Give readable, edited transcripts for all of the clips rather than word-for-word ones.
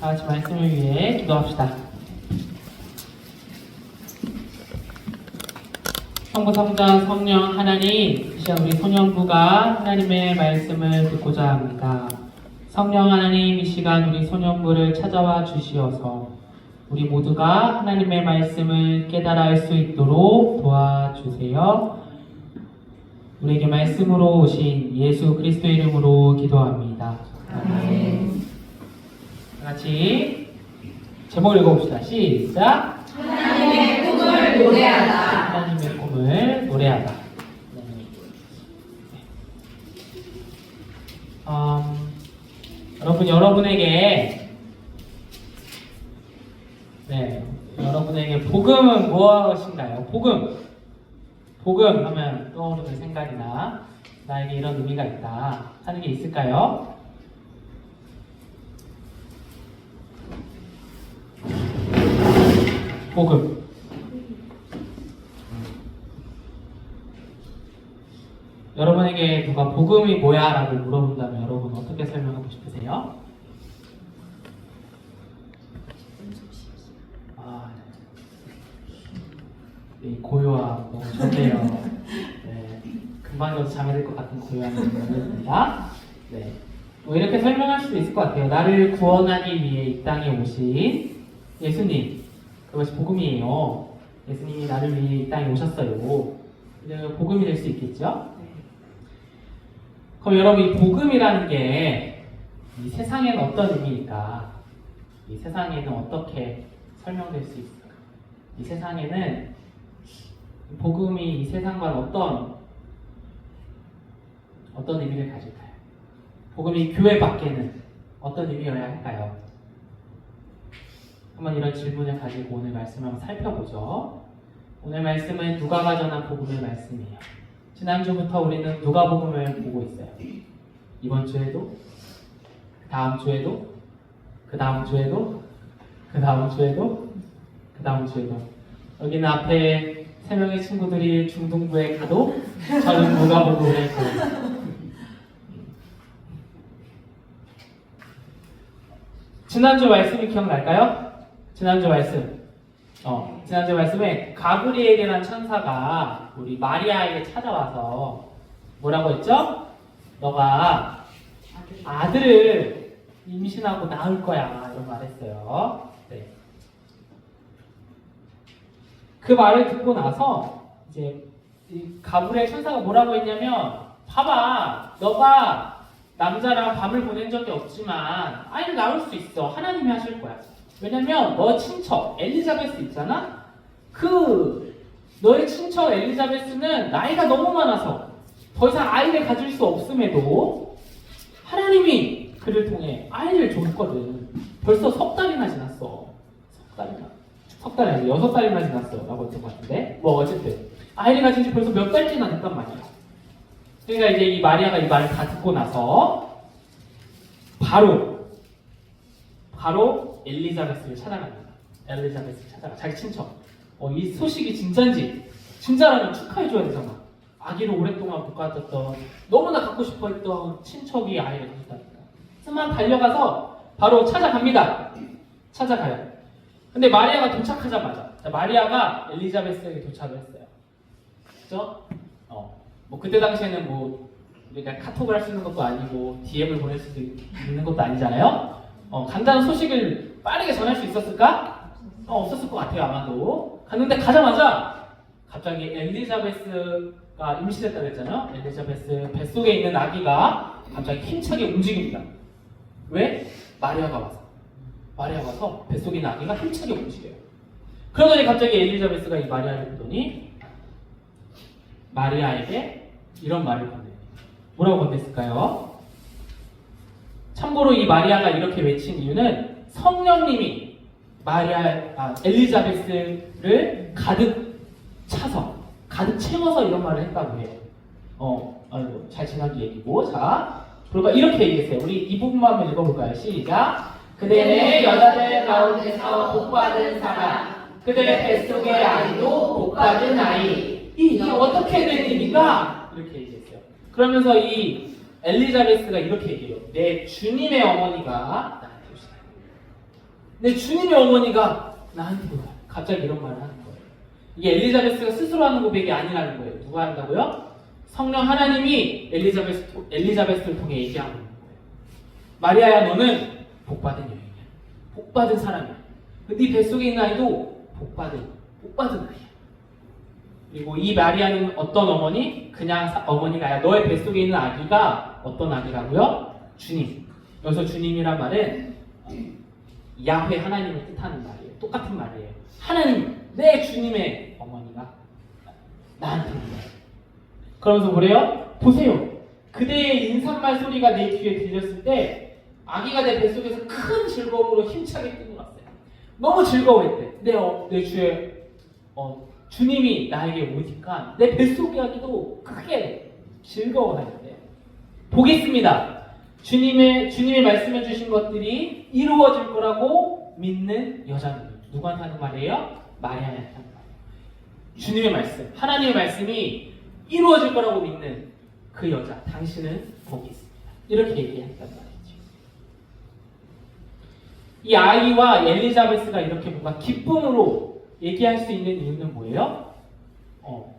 다 같이 말씀을 위해 기도합시다. 성부, 성자, 성령 하나님, 이 시간 우리 소년부가 하나님의 말씀을 듣고자 합니다. 성령 하나님, 이 시간 우리 소년부를 찾아와 주시어서 우리 모두가 하나님의 말씀을 깨달아 알 수 있도록 도와주세요. 우리에게 말씀으로 오신 예수 그리스도의 이름으로 기도합니다. 아멘. 같이 제목을 읽어봅시다. 시작. 하나님의 꿈을 노래하다. 하나님의 꿈을 노래하다. 여러분에게 복음은 무엇인가요? 복음 하면 떠오르는 생각이나 나에게 이런 의미가 있다 하는 게 있을까요? 복음. 여러분에게 누가 복음이 뭐야? 라고 물어본다면 여러분 어떻게 설명하고 싶으세요? 네, 고요함 너무 좋네요. 네, 금방 잠이 들 것 같은 고요함이 있습니다. 네, 뭐 이렇게 설명할 수도 있을 것 같아요. 나를 구원하기 위해 이 땅에 오신 예수님, 그것이 복음이에요. 예수님이 나를 위해 이 땅에 오셨어요. 이제 복음이 될 수 있겠죠? 그럼 여러분, 이 복음이라는 게 이 세상에는 어떤 의미일까? 이 세상에는 어떻게 설명될 수 있을까? 이 세상에는 복음이 이 세상과 어떤 의미를 가질까요? 복음이 교회 밖에는 어떤 의미여야 할까요? 한번 이런 질문을 가지고 오늘 말씀을 한번 살펴보죠. 오늘 말씀은 누가가 전한 복음의 말씀이에요. 지난주부터 우리는 누가복음을 보고 있어요. 이번 주에도, 다음 주에도, 그 다음 주에도, 그 다음 주에도, 그 다음 주에도. 여기는 앞에 3명의 친구들이 중등부에 가도 저는 누가복음을 했고, 지난주 말씀이 기억날까요? 지난주 말씀에 가브리엘이라는 천사가 우리 마리아에게 찾아와서 뭐라고 했죠? 너가 아들을 임신하고 낳을 거야, 이런 말 했어요. 네. 그 말을 듣고 나서 이제 이 가브리엘 천사가 뭐라고 했냐면, 봐봐, 너가 남자랑 밤을 보낸 적이 없지만 아이를 낳을 수 있어. 하나님이 하실 거야. 왜냐면 너 친척 엘리자베스 있잖아? 너의 친척 엘리자베스는 나이가 너무 많아서 더 이상 아이를 가질 수 없음에도 하나님이 그를 통해 아이를 줬거든. 벌써 석 달이나 지났어. 석 달이 아니라 6달이나 지났어 라고 했던 것 같은데, 뭐 어쨌든 아이를 가진 지 벌써 몇 달째나 됐단 말이야. 그러니까 이제 이 마리아가 이 말을 다 듣고 나서 바로 엘리자베스를 찾아갑니다. 자기 친척. 이 소식이 진짜라면 축하해줘야 되잖아. 아기를 오랫동안 못 가졌던, 너무나 갖고 싶어 했던 친척이 아이를 가졌다니까. 그래서 달려가서 바로 찾아가요. 근데 마리아가 도착하자마자, 마리아가 엘리자베스에게 도착을 했어요. 그죠? 뭐 그때 당시에는 뭐 우리가 카톡을 할 수 있는 것도 아니고 DM을 보낼 수도 있는 것도 아니잖아요. 간단한 소식을 빠르게 전할 수 있었을까? 없었을 것 같아요, 아마도. 갔는데 가자마자 갑자기 엘리자베스가 임신했다고 했잖아요. 엘리자베스 뱃속에 있는 아기가 갑자기 힘차게 움직입니다. 왜? 마리아가 와서 뱃속에 있는 아기가 힘차게 움직여요. 그러더니 갑자기 엘리자베스가 이 마리아를 보더니 마리아에게 이런 말을 건네요. 뭐라고 건넸을까요? 참고로 이 마리아가 이렇게 외친 이유는 성령님이 엘리자베스를 가득 채워서 이런 말을 했다고 해요. 잘 지난 얘기고. 자, 그러니까 이렇게 얘기했어요. 우리 이 부분만 한번 읽어볼까요? 시작. 그대는 여자들 가운데서 복받은 사람, 그들의 뱃속의 아이도 복받은 아이. 이게 어떻게 된 일인가? 이렇게 얘기했어요. 그러면서 이 엘리자베스가 이렇게 얘기해요. 내 주님의 어머니가 나한테 오시다. 내 주님의 어머니가 나한테 갑자기 이런 말을 하는 거예요. 이게 엘리자베스가 스스로 하는 고백이 아니라는 거예요. 누가 한다고요? 성령 하나님이 엘리자베스를 통해 얘기하는 거예요. 마리아야, 너는 복받은 여인이야. 복받은 사람이야. 네 뱃속에 있는 아이도 복받은 아이야. 그리고 이 마리아는 어떤 어머니? 그냥 어머니가 아니라 너의 뱃속에 있는 아기가 어떤 아기라고요? 주님. 여기서 주님이란 말은 야훼 하나님을 뜻하는 말이에요. 똑같은 말이에요. 하나님, 내 주님의 어머니가 나한테 있는 거예요. 그러면서 뭐래요? 보세요. 그대의 인사말 소리가 내 귀에 들렸을 때 아기가 내 뱃속에서 큰 즐거움으로 힘차게 뛰고 났어요. 너무 즐거워했대. 내 주에 주님이 나에게 오니까 내 뱃속의 아기도 크게 즐거워하는데 보겠습니다. 주님이 말씀해 주신 것들이 이루어질 거라고 믿는 여자는 누구한테 하는 말이에요? 마리아한테 하는 말이에요. 주님의 말씀, 하나님의 말씀이 이루어질 거라고 믿는 그 여자, 당신은 복이 있습니다. 이렇게 얘기한단 말이죠. 이 아이와 엘리자베스가 이렇게 뭔가 기쁨으로 얘기할 수 있는 이유는 뭐예요?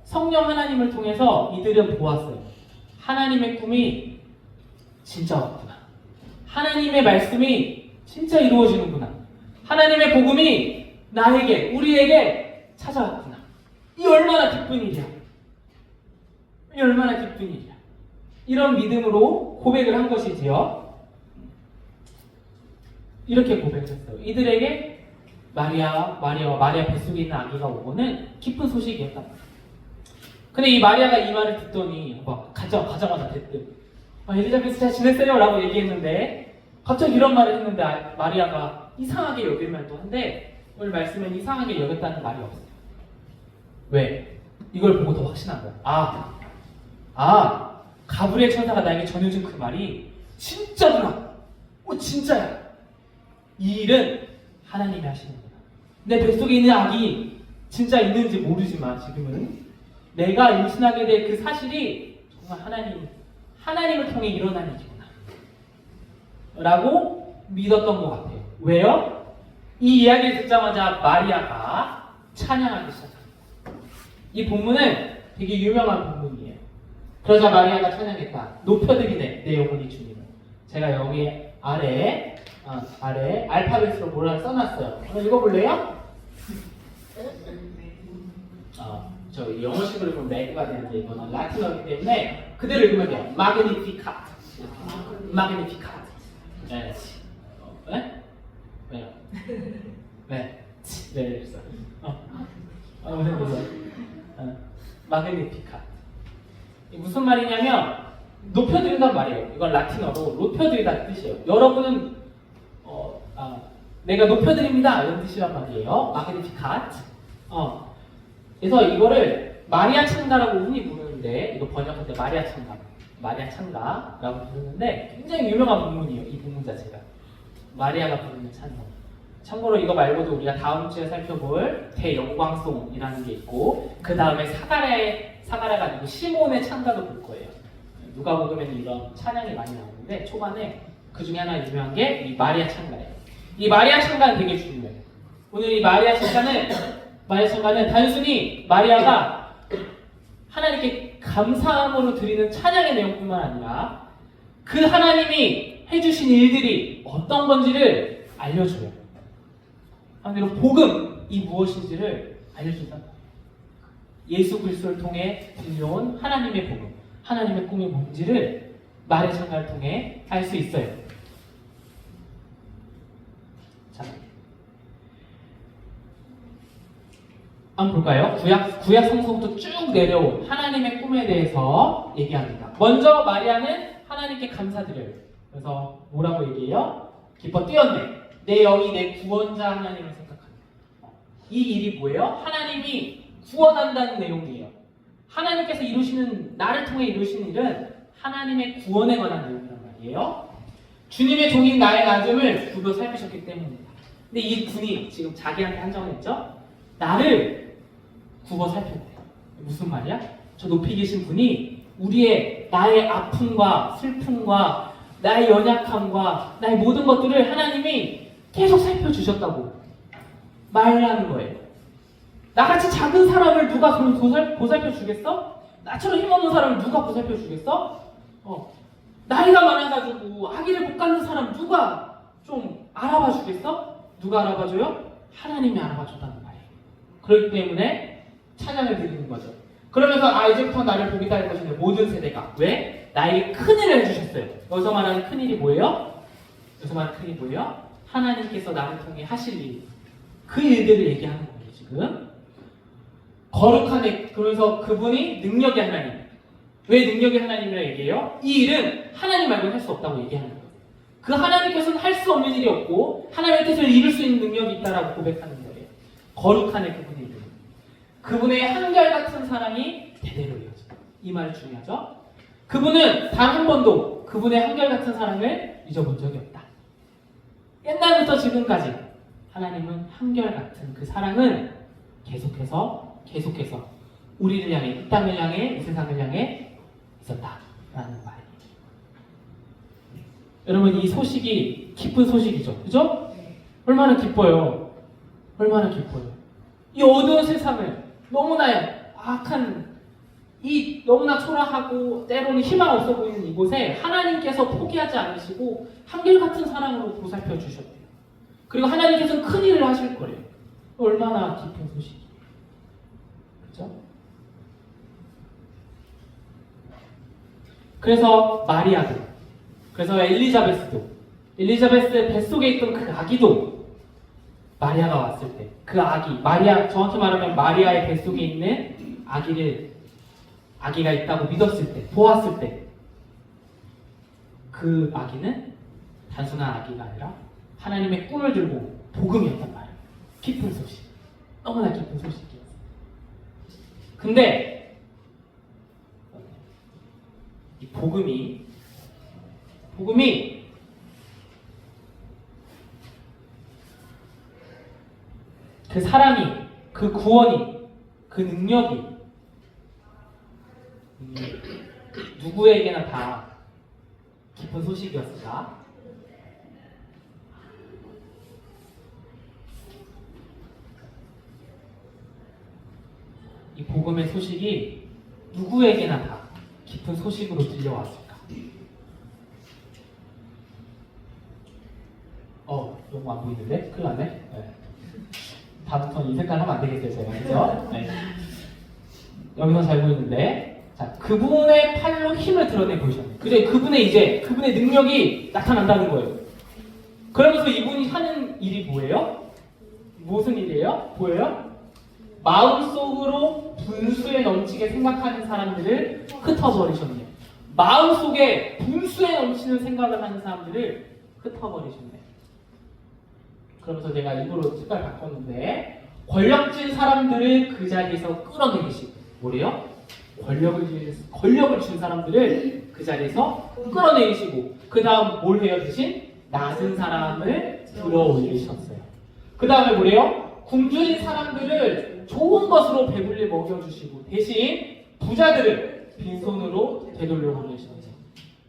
성령 하나님을 통해서 이들은 보았어요. 하나님의 꿈이 진짜 왔구나. 하나님의 말씀이 진짜 이루어지는구나. 하나님의 복음이 나에게, 우리에게 찾아왔구나. 이 얼마나 기쁜 일이야. 이 얼마나 기쁜 일이야. 이런 믿음으로 고백을 한 것이지요. 이렇게 고백했어요. 이들에게 마리아 뱃속에 있는 아기가 오고는 기쁜 소식이었단 말이에요. 근데 이 마리아가 이 말을 듣더니 가자마자 대뜸 엘리자베스 잘 지냈어요? 라고 얘기했는데 갑자기 이런 말을 했는데 마리아가 이상하게 여길 말도 한데 오늘 말씀은 이상하게 여겼다는 말이 없어요. 왜? 이걸 보고 더 확신한 거야. 가브리엘 천사가 나에게 전해준 그 말이 진짜구나. 진짜야. 이 일은 하나님이 하시는구나. 내 뱃속에 있는 아기 진짜 있는지 모르지만 지금은 내가 임신하게 될 그 사실이 정말 하나님을 통해 일어난 일이구나 라고 믿었던 것 같아요. 왜요? 이 이야기를 듣자마자 마리아가 찬양하기 시작합니다. 이 본문은 되게 유명한 본문이에요. 그러자 마리아가 찬양했다. 높여드리네 내 영혼이 주님을. 제가 여기 아래 알파벳으로 뭐라고 써놨어요. 한번 읽어볼래요? 저 영어식으로 보면 매그가 되는데 이거는 라틴어이기 때문에 그대로 읽으면 돼요. 마그니피카트. 네. 네? 왜요? 네. 그랬어. 무슨 뜻이야? 마그니피카트. 무슨 말이냐면 높여드린단 말이에요. 이건 라틴어로 높여드리다 뜻이에요. 여러분은 내가 높여드립니다 이런 뜻이란 말이에요. 마그니피카트. 그래서 이거를 마리아 찬가라고 흔히 부르는데 이거 번역할 때 마리아 찬가라고 부르는데 굉장히 유명한 본문이에요. 이 본문 자체가 마리아가 부르는 찬송. 참고로 이거 말고도 우리가 다음 주에 살펴볼 대영광송이라는 게 있고 그 다음에 사가랴가 아니고 시몬의 찬가도 볼 거예요. 누가복음에는 이런 찬양이 많이 나오는데 초반에 그 중에 하나 유명한 게 이 마리아 찬가예요. 이 마리아 찬가는 되게 중요해요. 오늘 이 마리아 찬가는 단순히 마리아가 하나님께 감사함으로 드리는 찬양의 내용뿐만 아니라 그 하나님이 해주신 일들이 어떤 건지를 알려줘요. 한마디로 복음이 무엇인지를 알려준다. 예수 그리스도를 통해 들려온 하나님의 복음, 하나님의 꿈이 뭔지를 마리아 찬가를 통해 알 수 있어요. 자, 한번 볼까요? 구약 성서부터 쭉 내려온 하나님의 꿈에 대해서 얘기합니다. 먼저 마리아는 하나님께 감사드려요. 그래서 뭐라고 얘기해요? 기뻐 뛰었네. 내 영이 내 구원자 하나님을 생각합니다. 이 일이 뭐예요? 하나님이 구원한다는 내용이에요. 하나님께서 나를 통해 이루시는 일은 하나님의 구원에 관한 내용이란 말이에요. 주님의 종인 나의 나중을 구도 살피셨기 때문입니다. 근데 이 분이 지금 자기한테 한정했죠? 나를 굽어 살폈대요. 무슨 말이야? 저 높이 계신 분이 나의 아픔과 슬픔과 나의 연약함과 나의 모든 것들을 하나님이 계속 살펴주셨다고 말하는 거예요. 나같이 작은 사람을 누가 그럼 보살펴 주겠어? 나처럼 힘없는 사람을 누가 보살펴 주겠어? 나이가 많아가지고 아기를 못 갖는 사람 누가 좀 알아봐 주겠어? 누가 알아봐 줘요? 하나님이 알아봐 줬다는 말이에요. 그렇기 때문에 찬양을 드리는 거죠. 그러면서 이제부터 나를 보겠다 할 것인데 모든 세대가 왜? 나에게 큰일을 해주셨어요. 여기서 말하는 큰일이 뭐예요? 여기서 말하는 큰일이 뭐예요? 하나님께서 나를 통해 하실 일, 그 일들을 얘기하는 거예요. 지금 거룩한 애, 그러면서 그분이 능력의 하나님. 왜 능력의 하나님이라고 얘기해요? 이 일은 하나님 말고는 할 수 없다고 얘기하는 거예요. 그 하나님께서는 할 수 없는 일이 없고 하나님의 뜻을 이룰 수 있는 능력이 있다라고 고백하는 거예요. 거룩한 애 그분의 이름. 그분의 한결같은 사랑이 대대로 이어져요. 이 말이 중요하죠. 그분은 단 한 번도 그분의 한결같은 사랑을 잊어본 적이 없다. 옛날부터 지금까지 하나님은 한결같은 그 사랑은 계속해서 우리를 향해, 이 땅을 향해, 이 세상을 향해 있었다라는 말이에요. 여러분, 이 소식이 기쁜 소식이죠. 그죠? 얼마나 기뻐요. 얼마나 기뻐요. 이 어두운 세상을 너무나 악한, 이 너무나 초라하고 때로는 희망 없어 보이는 이곳에 하나님께서 포기하지 않으시고 한결같은 사랑으로 보살펴 주셨대요. 그리고 하나님께서는 큰 일을 하실 거예요. 얼마나 기쁜 소식이에요. 그죠? 그래서 마리아도, 그래서 엘리자베스의 뱃속에 있던 그 아기도 마리아가 왔을 때, 그 아기, 마리아, 정확히 말하면 마리아의 뱃속에 있는 아기가 있다고 믿었을 때, 보았을 때, 그 아기는 단순한 아기가 아니라 하나님의 꿈을 들고 복음이었단 말이에요. 기쁜 소식. 너무나 기쁜 소식이었어요. 근데 이 복음이 그 사랑이, 그 구원이, 그 능력이 누구에게나 다 기쁜 소식이었을까? 이 복음의 소식이 누구에게나 다 기쁜 소식으로 들려왔을까? 너무 안 보이는데? 큰일 났네? 네. 다음부터는 이 색깔 하면 안 되겠어요, 제가. 그죠? 네. 여기서 잘 보이는데. 자, 그분의 팔로 힘을 드러내 보이셨네요. 그죠? 그분의 능력이 나타난다는 거예요. 그러면서 이분이 하는 일이 뭐예요? 무슨 일이에요? 보여요? 마음속으로 분수에 넘치게 생각하는 사람들을 흩어버리셨네요. 마음속에 분수에 넘치는 생각을 하는 사람들을 흩어버리셨네요. 그러면서 제가 일부러 색깔 바꿨는데, 권력진 사람들을 그 자리에서 끌어내리시고, 뭐래요? 권력을 준 사람들을 그 자리에서 끌어내리시고, 그 다음 뭘 해요? 대신 낮은 사람을 들어올리셨어요. 그 다음에 뭐래요? 굶주린 사람들을 좋은 것으로 배불리 먹여주시고, 대신 부자들을 빈손으로 되돌려 보내셨어요.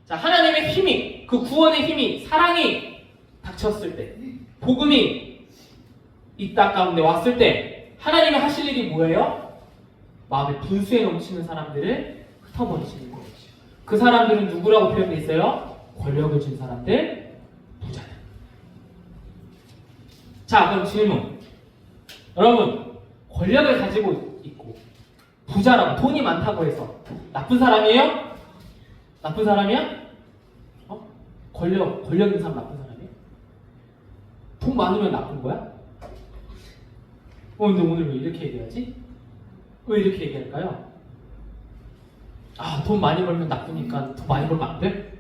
자, 하나님의 힘이, 그 구원의 힘이, 사랑이 닥쳤을 때, 복음이 이 땅 가운데 왔을 때 하나님이 하실 일이 뭐예요? 마음의 분수에 넘치는 사람들을 흩어버리시는 거예요. 그 사람들은 누구라고 표현되어 있어요? 권력을 준 사람들, 부자들. 자, 그럼 질문. 여러분, 권력을 가지고 있고 부자라고, 돈이 많다고 해서 나쁜 사람이에요? 나쁜 사람이야? 권력 있는 사람 나쁜 사람이에요? 돈 많으면 나쁜 거야? 근데 오늘 왜 이렇게 얘기하지? 왜 이렇게 얘기할까요? 돈 많이 벌면 나쁘니까 더 많이 벌면 안 돼?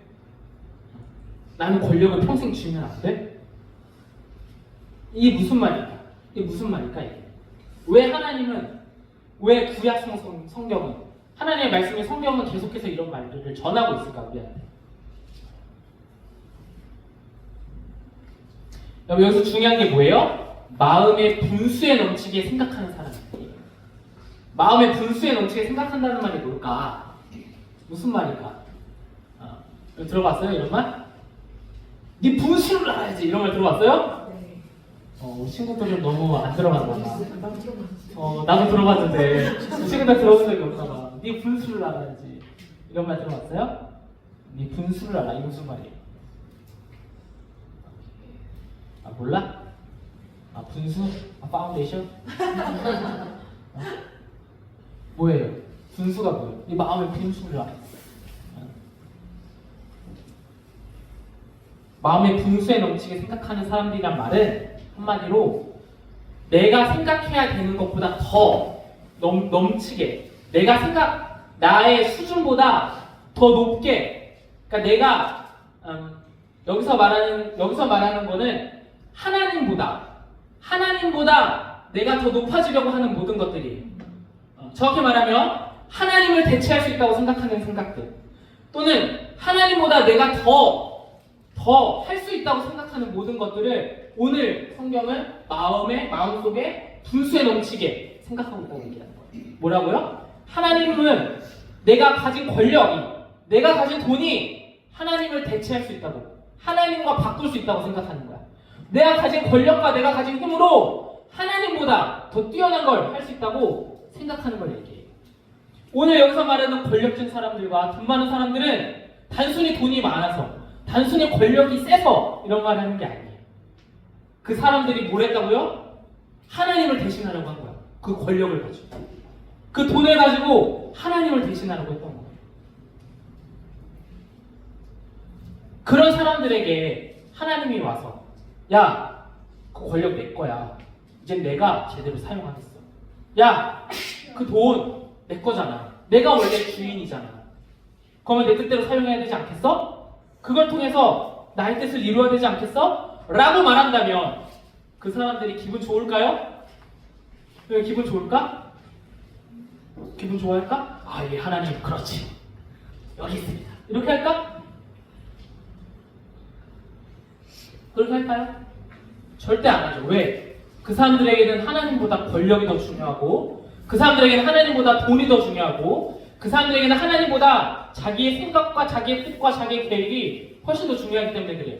나는 권력을 평생 쥐면 안 돼? 이게 무슨 말일까? 이게? 왜 하나님은, 왜 구약 성경은, 하나님의 말씀의 성경은 계속해서 이런 말들을 전하고 있을까, 우리한테? 여기서 중요한 게 뭐예요? 마음의 분수에 넘치게 생각하는 사람이에요. 마음의 분수에 넘치게 생각한다는 말이 뭘까? 무슨 말일까? 들어봤어요? 이런 말? 네 분수를 알아야지. 이런 말 들어봤어요? 친구들은 너무 안 들어봤나 봐. 나도 들어봤는데 친구들 들어본 적이 없나 봐. 네 분수를 알아야지. 이런 말 들어봤어요? 네 분수를 알아. 이거 무슨 말이에요? 아 몰라? 아 분수? 아 파운데이션? 뭐예요? 분수가 뭐예요? 네 마음의 분수를 알아. 마음의 분수에 넘치게 생각하는 사람들이란 말은 한마디로 내가 생각해야 되는 것보다 더 넘치게 나의 수준보다 더 높게, 그러니까 내가 여기서 말하는 거는 하나님보다 내가 더 높아지려고 하는 모든 것들이 정확히 말하면 하나님을 대체할 수 있다고 생각하는 생각들, 또는 하나님보다 내가 더 할 수 있다고 생각하는 모든 것들을 오늘 성경은 마음속에 분수에 넘치게 생각하고 있다고 얘기하는 거예요. 뭐라고요? 하나님은 내가 가진 권력이, 내가 가진 돈이 하나님을 대체할 수 있다고, 하나님과 바꿀 수 있다고 생각하는 거야. 내가 가진 권력과 내가 가진 힘으로 하나님보다 더 뛰어난 걸 할 수 있다고 생각하는 걸 얘기해요. 오늘 여기서 말하는 권력진 사람들과 돈 많은 사람들은 단순히 돈이 많아서, 단순히 권력이 세서 이런 말을 하는 게 아니에요. 그 사람들이 뭘 했다고요? 하나님을 대신하려고 한 거야. 그 권력을 가지고, 그 돈을 가지고 하나님을 대신하려고 했던 거예요. 그런 사람들에게 하나님이 와서 야, 그 권력 내 거야. 이제 내가 제대로 사용하겠어. 야, 그 돈 내 거잖아. 내가 원래 주인이잖아. 그러면 내 뜻대로 사용해야 되지 않겠어? 그걸 통해서 나의 뜻을 이루어야 되지 않겠어? 라고 말한다면 그 사람들이 기분 좋을까요? 기분 좋을까? 기분 좋아할까? 아, 예, 하나님, 그렇지. 여기 있습니다. 이렇게 할까? 그렇게 할까요? 절대 안 하죠. 왜? 그 사람들에게는 하나님보다 권력이 더 중요하고, 그 사람들에게는 하나님보다 돈이 더 중요하고, 그 사람들에게는 하나님보다 자기의 생각과 자기의 뜻과 자기의 계획이 훨씬 더 중요하기 때문에 그래요.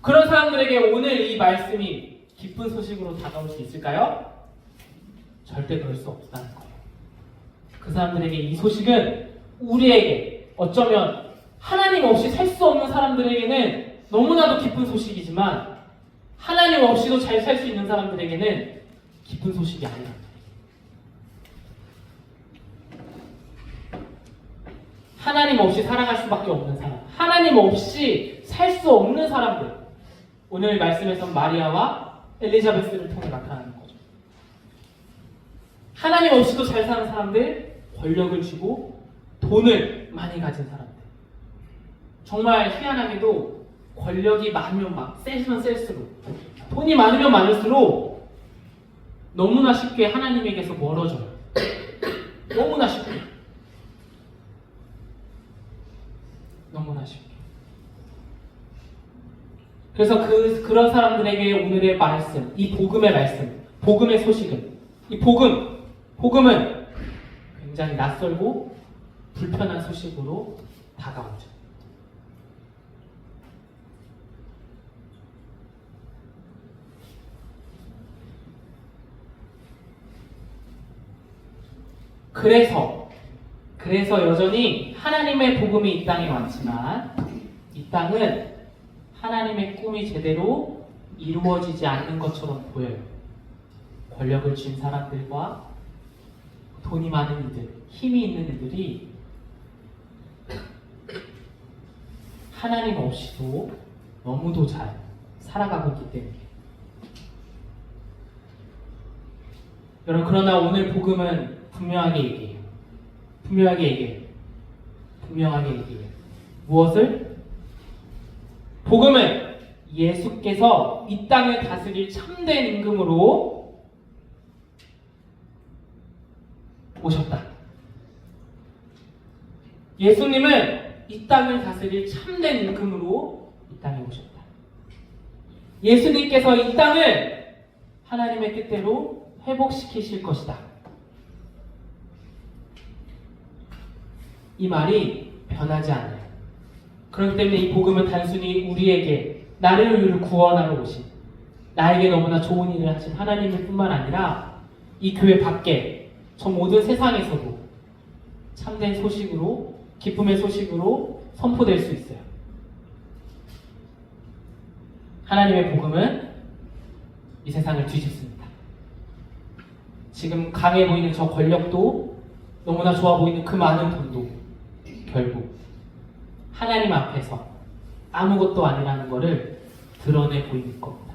그런 사람들에게 오늘 이 말씀이 기쁜 소식으로 다가올 수 있을까요? 절대 그럴 수 없다는 거예요. 그 사람들에게 이 소식은 우리에게, 어쩌면 하나님 없이 살 수 없는 사람들에게는 너무나도 기쁜 소식이지만 하나님 없이도 잘 살 수 있는 사람들에게는 기쁜 소식이 아니라, 하나님 없이 살아갈 수밖에 없는 사람, 하나님 없이 살 수 없는 사람들, 오늘 말씀에서 마리아와 엘리자베스를 통해 나타나는 거죠. 하나님 없이도 잘 사는 사람들, 권력을 쥐고 돈을 많이 가진 사람들, 정말 희한하게도 권력이 많으면 세면 셀수록, 돈이 많으면 많을수록 너무나 쉽게 하나님에게서 멀어져요. 너무나 쉽게. 너무나 쉽게. 그래서 그런 사람들에게 오늘의 말씀, 이 복음의 말씀, 복음의 소식은, 이 복음은 굉장히 낯설고 불편한 소식으로 다가오죠. 그래서 여전히 하나님의 복음이 이 땅에 왔지만 이 땅은 하나님의 꿈이 제대로 이루어지지 않는 것처럼 보여요. 권력을 쥔 사람들과 돈이 많은 이들, 힘이 있는 이들이 하나님 없이도 너무도 잘 살아가고 있기 때문에. 여러분, 그러나 오늘 복음은 분명하게 얘기해요. 무엇을? 복음은 예수께서 이 땅을 다스릴 참된 임금으로 오셨다. 예수님은 이 땅을 다스릴 참된 임금으로 이 땅에 오셨다. 예수님께서 이 땅을 하나님의 뜻대로 회복시키실 것이다. 이 말이 변하지 않아요. 그렇기 때문에 이 복음은 단순히 우리에게 나를 구원하러 오신, 나에게 너무나 좋은 일을 하신 하나님일 뿐만 아니라 이 교회 밖에 저 모든 세상에서도 참된 소식으로, 기쁨의 소식으로 선포될 수 있어요. 하나님의 복음은 이 세상을 뒤집습니다. 지금 강해 보이는 저 권력도, 너무나 좋아 보이는 그 많은 돈도 결국 하나님 앞에서 아무것도 아니라는 것을 드러내 보이는 겁니다.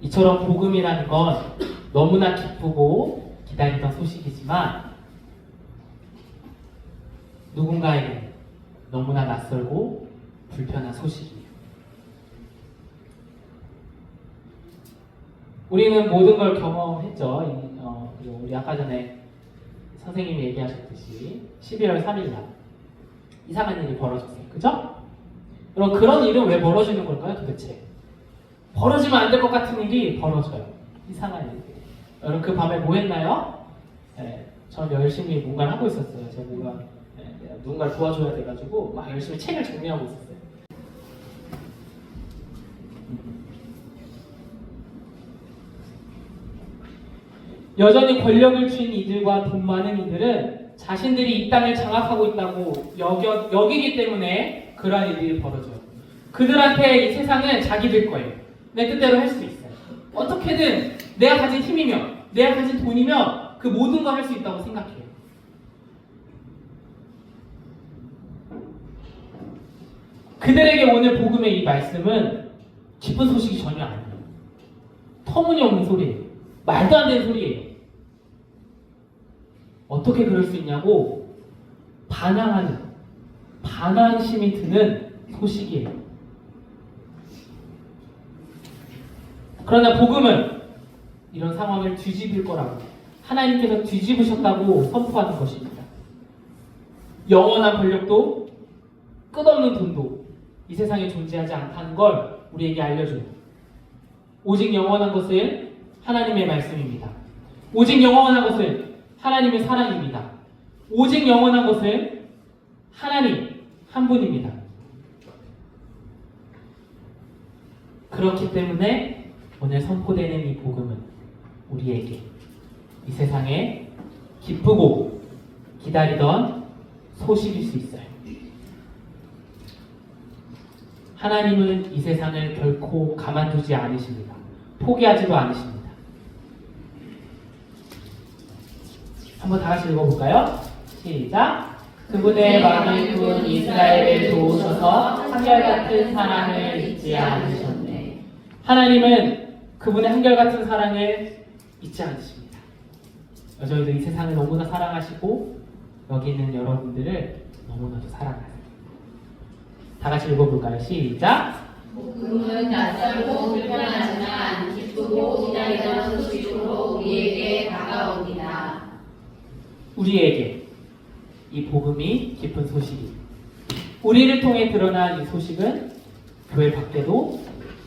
이처럼 복음이라는 건 너무나 기쁘고 기다리던 소식이지만 누군가에게는 너무나 낯설고 불편한 소식이에요. 우리는 모든 걸 경험했죠. 그리고 우리 아까 전에 선생님이 얘기하셨듯이 12월 3일 날 이상한 일이 벌어졌어요. 그죠? 그럼 그런 일은 왜 벌어지는 걸까요, 도대체? 벌어지면 안 될 것 같은 일이 벌어져요. 이상한 일들이. 여러분 그 밤에 뭐 했나요? 네, 전 열심히 뭔가를 하고 있었어요. 제가 뭔가 누군가를 도와줘야 돼가지고 막 열심히 책을 정리하고 있었어요. 여전히 권력을 쥔 이들과 돈 많은 이들은 자신들이 이 땅을 장악하고 있다고 여기기 때문에 그러한 일이 벌어져요. 그들한테 이 세상은 자기들 거예요. 내 뜻대로 할 수 있어요. 어떻게든 내가 가진 힘이면, 내가 가진 돈이면 그 모든 걸 할 수 있다고 생각해요. 그들에게 오늘 복음의 이 말씀은 기쁜 소식이 전혀 아니에요. 터무니없는 소리예요. 말도 안 되는 소리예요. 어떻게 그럴 수 있냐고 반항심이 드는 소식이에요. 그러나 복음은 이런 상황을 뒤집을 거라고, 하나님께서 뒤집으셨다고 선포하는 것입니다. 영원한 권력도 끝없는 돈도 이 세상에 존재하지 않다는 걸 우리에게 알려줘요. 오직 영원한 것은 하나님의 말씀입니다. 오직 영원한 것은 하나님의 사랑입니다. 오직 영원한 것은 하나님 한 분입니다. 그렇기 때문에 오늘 선포되는 이 복음은 우리에게 이 세상에 기쁘고 기다리던 소식일 수 있어요. 하나님은 이 세상을 결코 가만두지 않으십니다. 포기하지도 않으십니다. 한번 다 같이 읽어볼까요? 시작! 그분의 마음을 꾼 이스라엘을 도우셔서 한결같은 사랑을 잊지 않으셨네. 하나님은 그분의 한결같은 사랑을 잊지 않으십니다. 저희도 이 세상을 너무나 사랑하시고 여기 있는 여러분들을 너무나도 사랑하세요. 다 같이 읽어볼까요? 시작! 복음은 낯설고 불편하지만 기쁘고 기다리던 소식으로 우리에게 다가옵니다. 우리에게 이 복음이 기쁜 소식이, 우리를 통해 드러난 이 소식은 교회 밖에도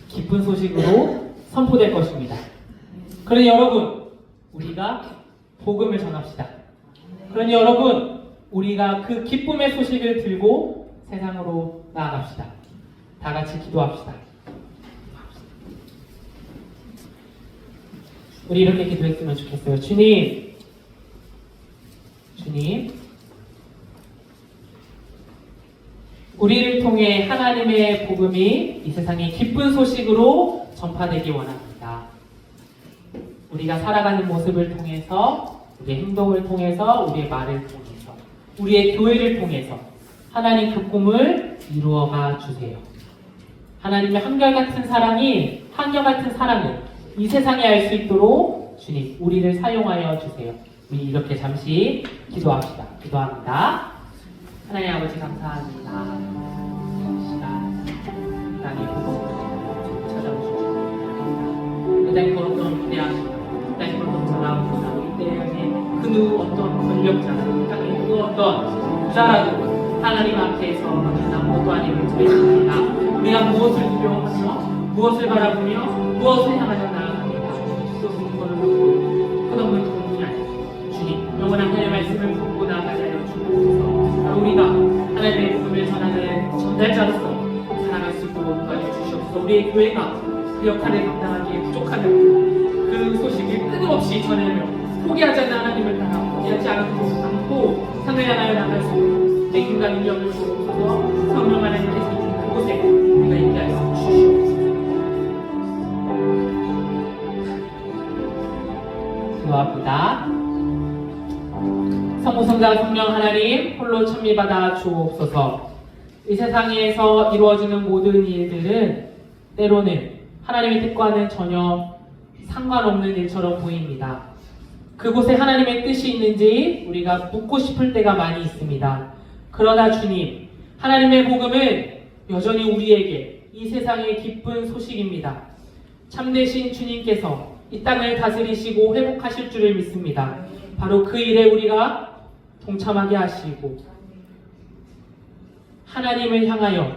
기쁜 소식으로 선포될 것입니다. 그러니 여러분, 우리가 복음을 전합시다. 그러니 여러분, 우리가 그 기쁨의 소식을 들고 세상으로 나아갑시다. 다 같이 기도합시다. 우리 이렇게 기도했으면 좋겠어요. 주님, 우리를 통해 하나님의 복음이 이 세상에 기쁜 소식으로 전파되기 원합니다. 우리가 살아가는 모습을 통해서, 우리의 행동을 통해서, 우리의 말을 통해서, 우리의 교회를 통해서 하나님 그 꿈을 이루어가 주세요. 하나님의 한결같은 사랑을 이 세상에 알 수 있도록 주님, 우리를 사용하여 주세요. 우리 이렇게 잠시 기도합시다. 기도합니다. 하나님 아버지 감사합니다. 시간, 땅의 복음을 찾아오시고 그 땅의 어떤 기대하시고 그 땅의 어떤 전하옵니다. 우리 때에 그 어떤 권력자나 그 땅의 그 어떤 부자라도 하나님 앞에서 아무것도 아니고 드렸습니다. 우리가 무엇을 두려워하며 무엇을 바라보며 무엇을 향하여 나아갑니다. 또 그거를 놓고 끝없는 돈이 아니고 주님 영원한 하나님의 말씀을 듣고 나아가자 하여 주옵소서. 우리가 하나님의 복음을 전하는 전달자로서 살아갈 수 있도록 도와주시옵소서. 우리의 교회가 그 역할을 감당하기에 부족하면 그 소식을 끊임없이 전하며 포기하지 않는 하나님을 따라 포기하지 않고 산을 향하여 나갈 수 있는 맥힘과 능력을 주옵소서. 성령 하나님께서 있는 그곳에 우리가 있게 하여 주시옵소서. 기도합니다. 성부성자 성령 하나님 홀로 천미받아 주옵소서. 이 세상에서 이루어지는 모든 일들은 때로는 하나님의 뜻과는 전혀 상관없는 일처럼 보입니다. 그곳에 하나님의 뜻이 있는지 우리가 묻고 싶을 때가 많이 있습니다. 그러나 주님, 하나님의 복음은 여전히 우리에게 이 세상의 기쁜 소식입니다. 참되신 주님께서 이 땅을 다스리시고 회복하실 줄을 믿습니다. 바로 그 일에 우리가 동참하게 하시고 하나님을 향하여,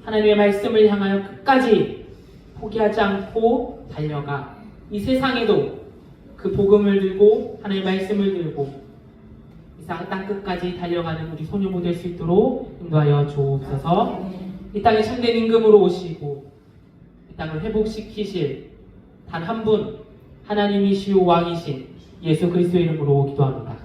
하나님의 말씀을 향하여 끝까지 포기하지 않고 달려가 이 세상에도 그 복음을 들고 하나님의 말씀을 들고 이 땅 끝까지 달려가는 우리 소녀모 될 수 있도록 인도하여 주옵소서. 이 땅에 참된 임금으로 오시고 이 땅을 회복시키실 단 한 분 하나님이시오 왕이신 예수 그리스도의 이름으로 기도합니다.